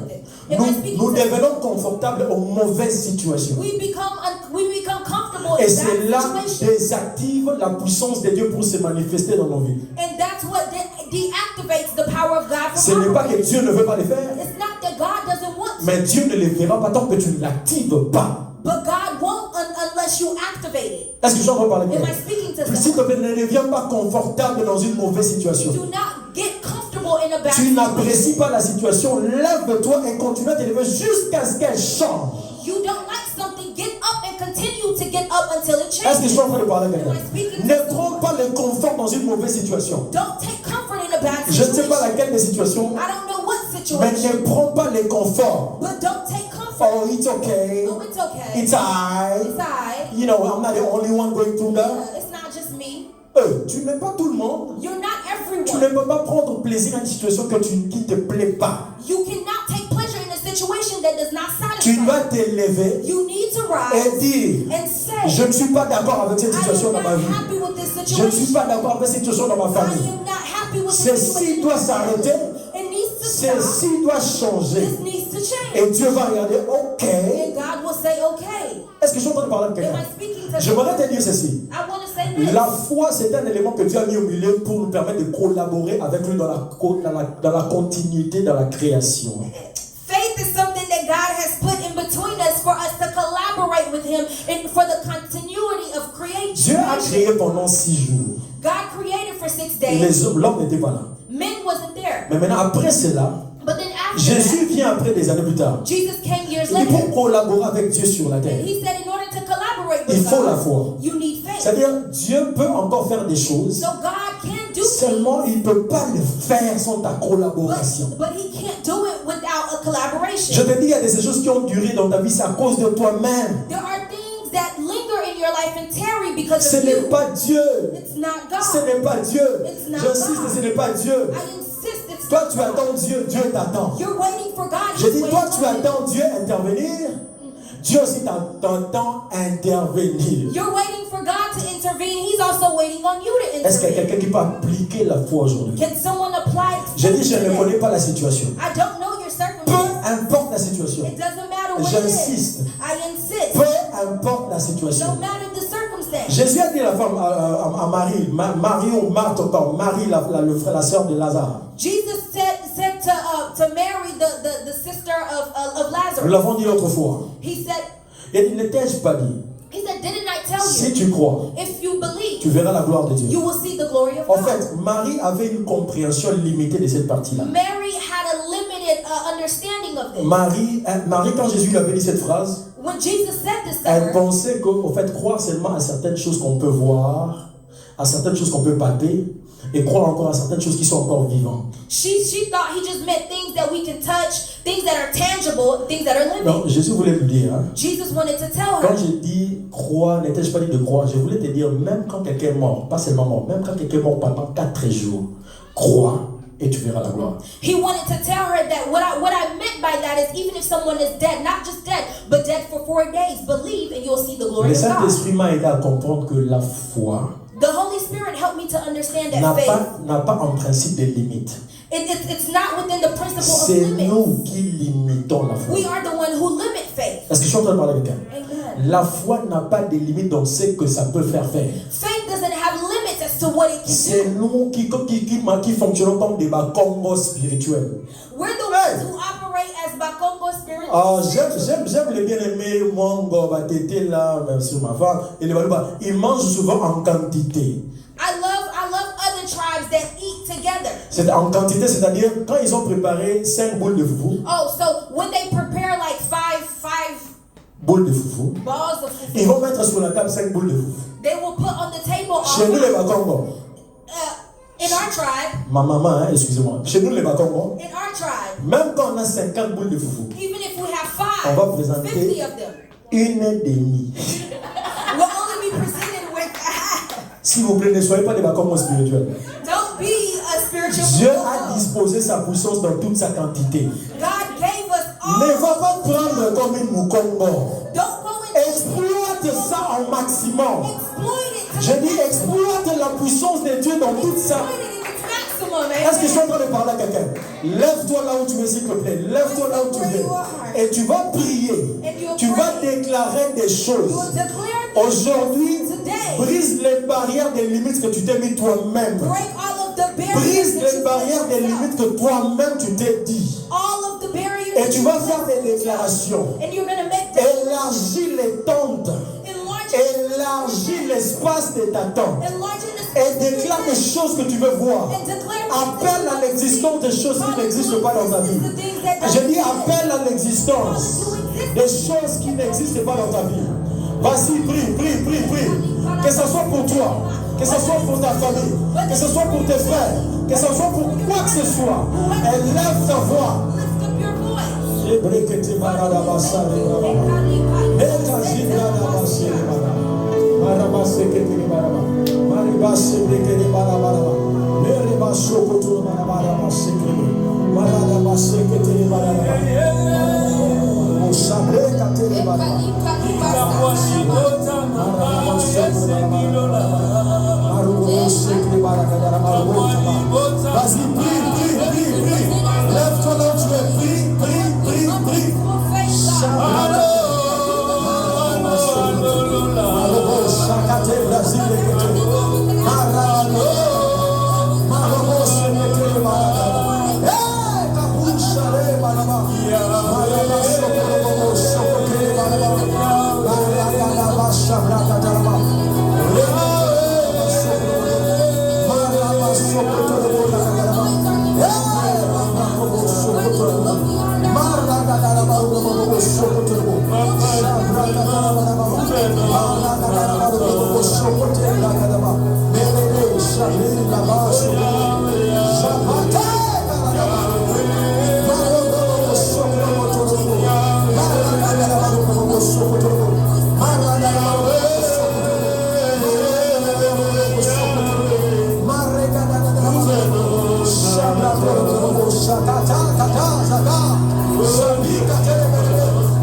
Am I speaking Nous to devenons confortables aux mauvaises situations. we become comfortable Et in c'est là that situation. désactive la puissance de Dieu pour se manifester dans nos vies. And that's what deactivates the power of God Ce from n'est pas que operating. Dieu ne veut pas le faire, It's not that God doesn't want to, mais Dieu ne le fera pas tant que tu ne l'actives pas. but God won't unless you activate it. Est-ce que je suis en train de parler à Am I quelqu'un? speaking to S'il te someone? plaît, ne deviens pas confortable dans une mauvaise situation. Do not get comfortable in a bad Tu n'apprécies situation. pas la situation, lève-toi et continue à t'élever jusqu'à ce qu'elle change. You don't like something, get up and continue to get up until it Est-ce que je changes. suis en train de parler à Am I quelqu'un? speaking to Ne someone? prends pas le confort dans une mauvaise situation. Don't take comfort in a bad Je ne sais situation. pas laquelle des situations, I don't know what mais situation, ne prends pas le confort. but don't take comfort. Oh, it's okay. Oh, it's okay. It's alright. It's alright. You know, I'm not the only one going through that. It's not just me. Tu n'aimes pas tout le monde. You're not Tu everyone. ne peux pas prendre plaisir à une situation qui ne te plaît pas. You cannot take pleasure in a situation that does not Tu satisfy. dois t'élever You need to et rise dire, and say, je ne suis pas d'accord avec cette I situation am dans not ma vie. happy with this Je ne suis situation. pas d'accord avec cette situation dans ma I famille. am not happy with this Ceci situation. doit s'arrêter. It needs to stop. Ceci doit changer. This needs to change. Et Dieu va regarder, ok. And God will say, okay. Est-ce que je suis en train de parler à Am quelqu'un? I speaking to J'aimerais te dire ceci. I want to say this. La foi, c'est un élément que Dieu a mis au milieu pour nous permettre de collaborer avec lui dans la continuité, dans la création. Faith is something that God has put in between us for us to collaborate with Him and for the continuity of Dieu a creation. créé pendant 6 jours. God created for 6 days. L'homme n'était pas là. Men wasn't there. Mais maintenant, après cela, But then after Jésus vient après des années plus tard. that, Jesus came years Il dit later. pour collaborer avec Dieu sur la And terre, He said in order to collaborate il with faut la God, foi. you need faith. C'est-à-dire, Dieu peut encore faire des choses, So God can do seulement il ne peut pas le faire sans ta things, collaboration. but He can't do it without a collaboration. Je te dis, il y a des choses qui ont duré dans ta vie, c'est à cause de toi-même. There are things that linger in your life and tarry because Ce of n'est you. pas Dieu. It's not Ce God. n'est pas Dieu. It's not J'insiste, God. ce n'est pas Dieu. I insist it's Toi, not tu God. attends Dieu, Dieu t'attend. You're waiting for God. Je He's dis, waiting toi, tu on you. attends Dieu intervenir. Dieu aussi t'entend intervenir. You're waiting for God to intervene. He's also waiting on you to Est-ce qu'il y a intervene. quelqu'un qui peut appliquer la foi aujourd'hui? Can someone apply it Je dis, je ne today? connais pas la situation. I don't know your Peu circumstance. importe la situation. It doesn't matter what it J'insiste. is. I insist. Peu importe la situation. No matter the circumstance. Jésus a dit à la femme, à Marie, Marie ou Marthe encore, Marie, le frère, la sœur de Lazare. Jesus said to Mary, the sister of Nous Lazarus. l'avons dit l'autre fois. He said, Et ne t'ai-je pas dit, didn't I tell si you? tu crois, If you believe, tu verras la gloire de Dieu. you will see the glory of En God. fait, Marie avait une compréhension limitée de cette partie-là. Mary had a limited understanding of this. Marie, quand Jésus lui avait dit cette phrase, When Jesus said this to elle her, pensait qu'au fait, croire seulement à certaines choses qu'on peut voir, à certaines choses qu'on peut palper, et croire encore à certaines choses qui sont encore vivantes. she thought he just meant things that we can touch, things that are tangible, things that are Non, living. Jésus voulait lui dire, hein, Jesus wanted to tell quand her, je dis croire, n'étais-je pas dit de croire, je voulais te dire, même quand quelqu'un est mort, pas seulement mort, même quand quelqu'un est mort pendant 4 jours, crois et tu verras la gloire. he wanted to tell her that what I meant by that is even if someone is dead, not just dead, but dead for 4 days, believe and you'll see the glory Le of God. Saint-Esprit m'a aidé à comprendre que la foi The Holy Spirit helped me to understand n'a that faith, pas en principe de limites. it's not within the principle of C'est limits. nous qui limitons la foi. We are the one who limit faith. Est-ce que je suis en train de parler avec quelqu'un? Amen. La foi n'a pas de limites dans ce que ça peut faire. Faith doesn't to what it can C'est do. nous qui fonctionnons comme des Bakongos spirituels. We're the ones who operate as Bakongo spirits. Ah, j'aime les bien-aimés Mongo, Batete là, même sur ma femme. Et les Balouba, ils mangent souvent en quantité. I love other tribes that eat together. C'est en quantité, c'est-à-dire quand ils ont préparé 5 boules de foufou. Oh, so when they prepare like five Boules de foufou. balls of Ils fufu, vont mettre sur la table 5 boules de foufou. they will put on the table Chez nous les Bakongo. in our tribe, Ma maman, hein, excusez-moi. Chez nous les Bakongo. in our tribe, Même quand on a 50 boules de foufou, even if we have on va 50 présenter of them, une demi. we'll only be presented with S'il vous plaît, ne soyez pas des Bakongo spirituels. Don't be a spiritual Dieu a Bakongo. disposé sa puissance dans toute sa quantité. God gave us all. Ne va pas prendre comme une Mukongo. Don't go and Exploite ça au maximum. exploit it. Je dis exploite la puissance de Dieu dans toute sa... Exploit it in its maximum, Est-ce que je suis en amen. train de parler à quelqu'un? Lève-toi là où tu es, s'il te plaît. Lève-toi là où tu es. Et tu vas prier. Tu vas déclarer des You will choses. declare Aujourd'hui, today. brise les barrières des limites que tu t'es mis toi-même. Break all of the barriers. Brise that les you barrières put des yourself. limites que toi-même tu t'es dit. All of the barriers. Et that tu you vas put faire des yourself. déclarations. And you're gonna make them. Élargis les tentes. Enlarge Élargis l'espace de ta tente. the Et déclare des choses que tu veux voir. and declare Appelle à l'existence des choses qui n'existent pas dans ta vie. Je dis appelle à l'existence des choses qui n'existent pas dans ta vie. Vas-y, prie, prie, prie, prie. Que ce soit pour toi, que ce soit pour ta famille, que ce soit pour tes frères, que ce soit pour quoi que ce soit. Élève ta voix. lift up your voice. Ebrekete marada basale maraba. Eka zinada basele maraba. Maraba sekete maraba. Mariba sebrekete maraba. Mereba sokoto maraba sekete. Marada basekete maraba. Osabreka tele maraba. Maraba sekete maraba. Marubo sekete maraba marubo maraba. Vas-y, prie, prie, prie, prie. Lève-toi là où tu es, prie, prie, prie, prie.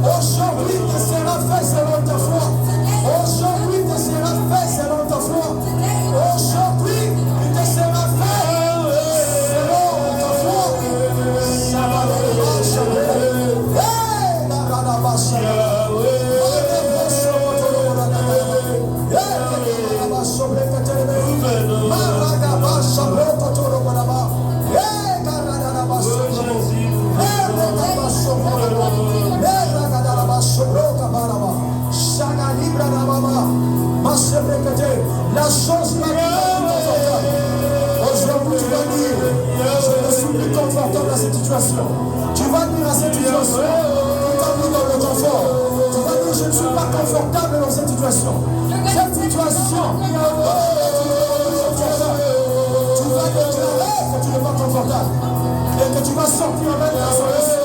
Aujourd'hui, te sera fait selon ta foi. Aujourd'hui, te sera fait selon ta foi. Aujourd'hui, il te sera fait selon ta foi. La chose la aujourd'hui, tu vas dire, je ne suis plus confortable dans cette situation. Tu vas dire à cette situation, tu t'as mis dans le confort. Tu vas dire, je ne suis pas confortable dans cette situation. Cette situation, tu vas déclarer que tu n'es pas confortable et que tu vas sortir avec la solution.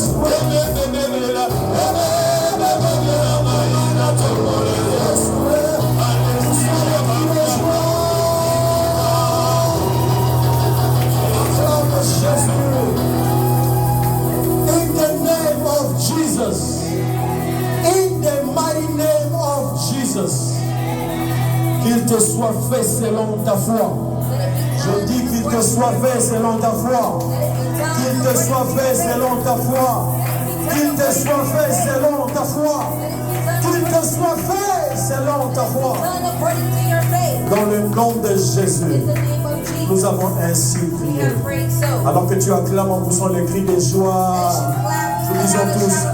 Yes, te soit fait selon ta foi. Je dis qu'il te soit fait selon ta foi. Qu'il te soit fait selon ta foi. Qu'il te soit fait selon ta foi. Qu'il te soit fait selon ta foi. Dans le nom de Jésus, nous avons ainsi prié. Alors que tu acclames en poussant les cris de joie, nous disons tous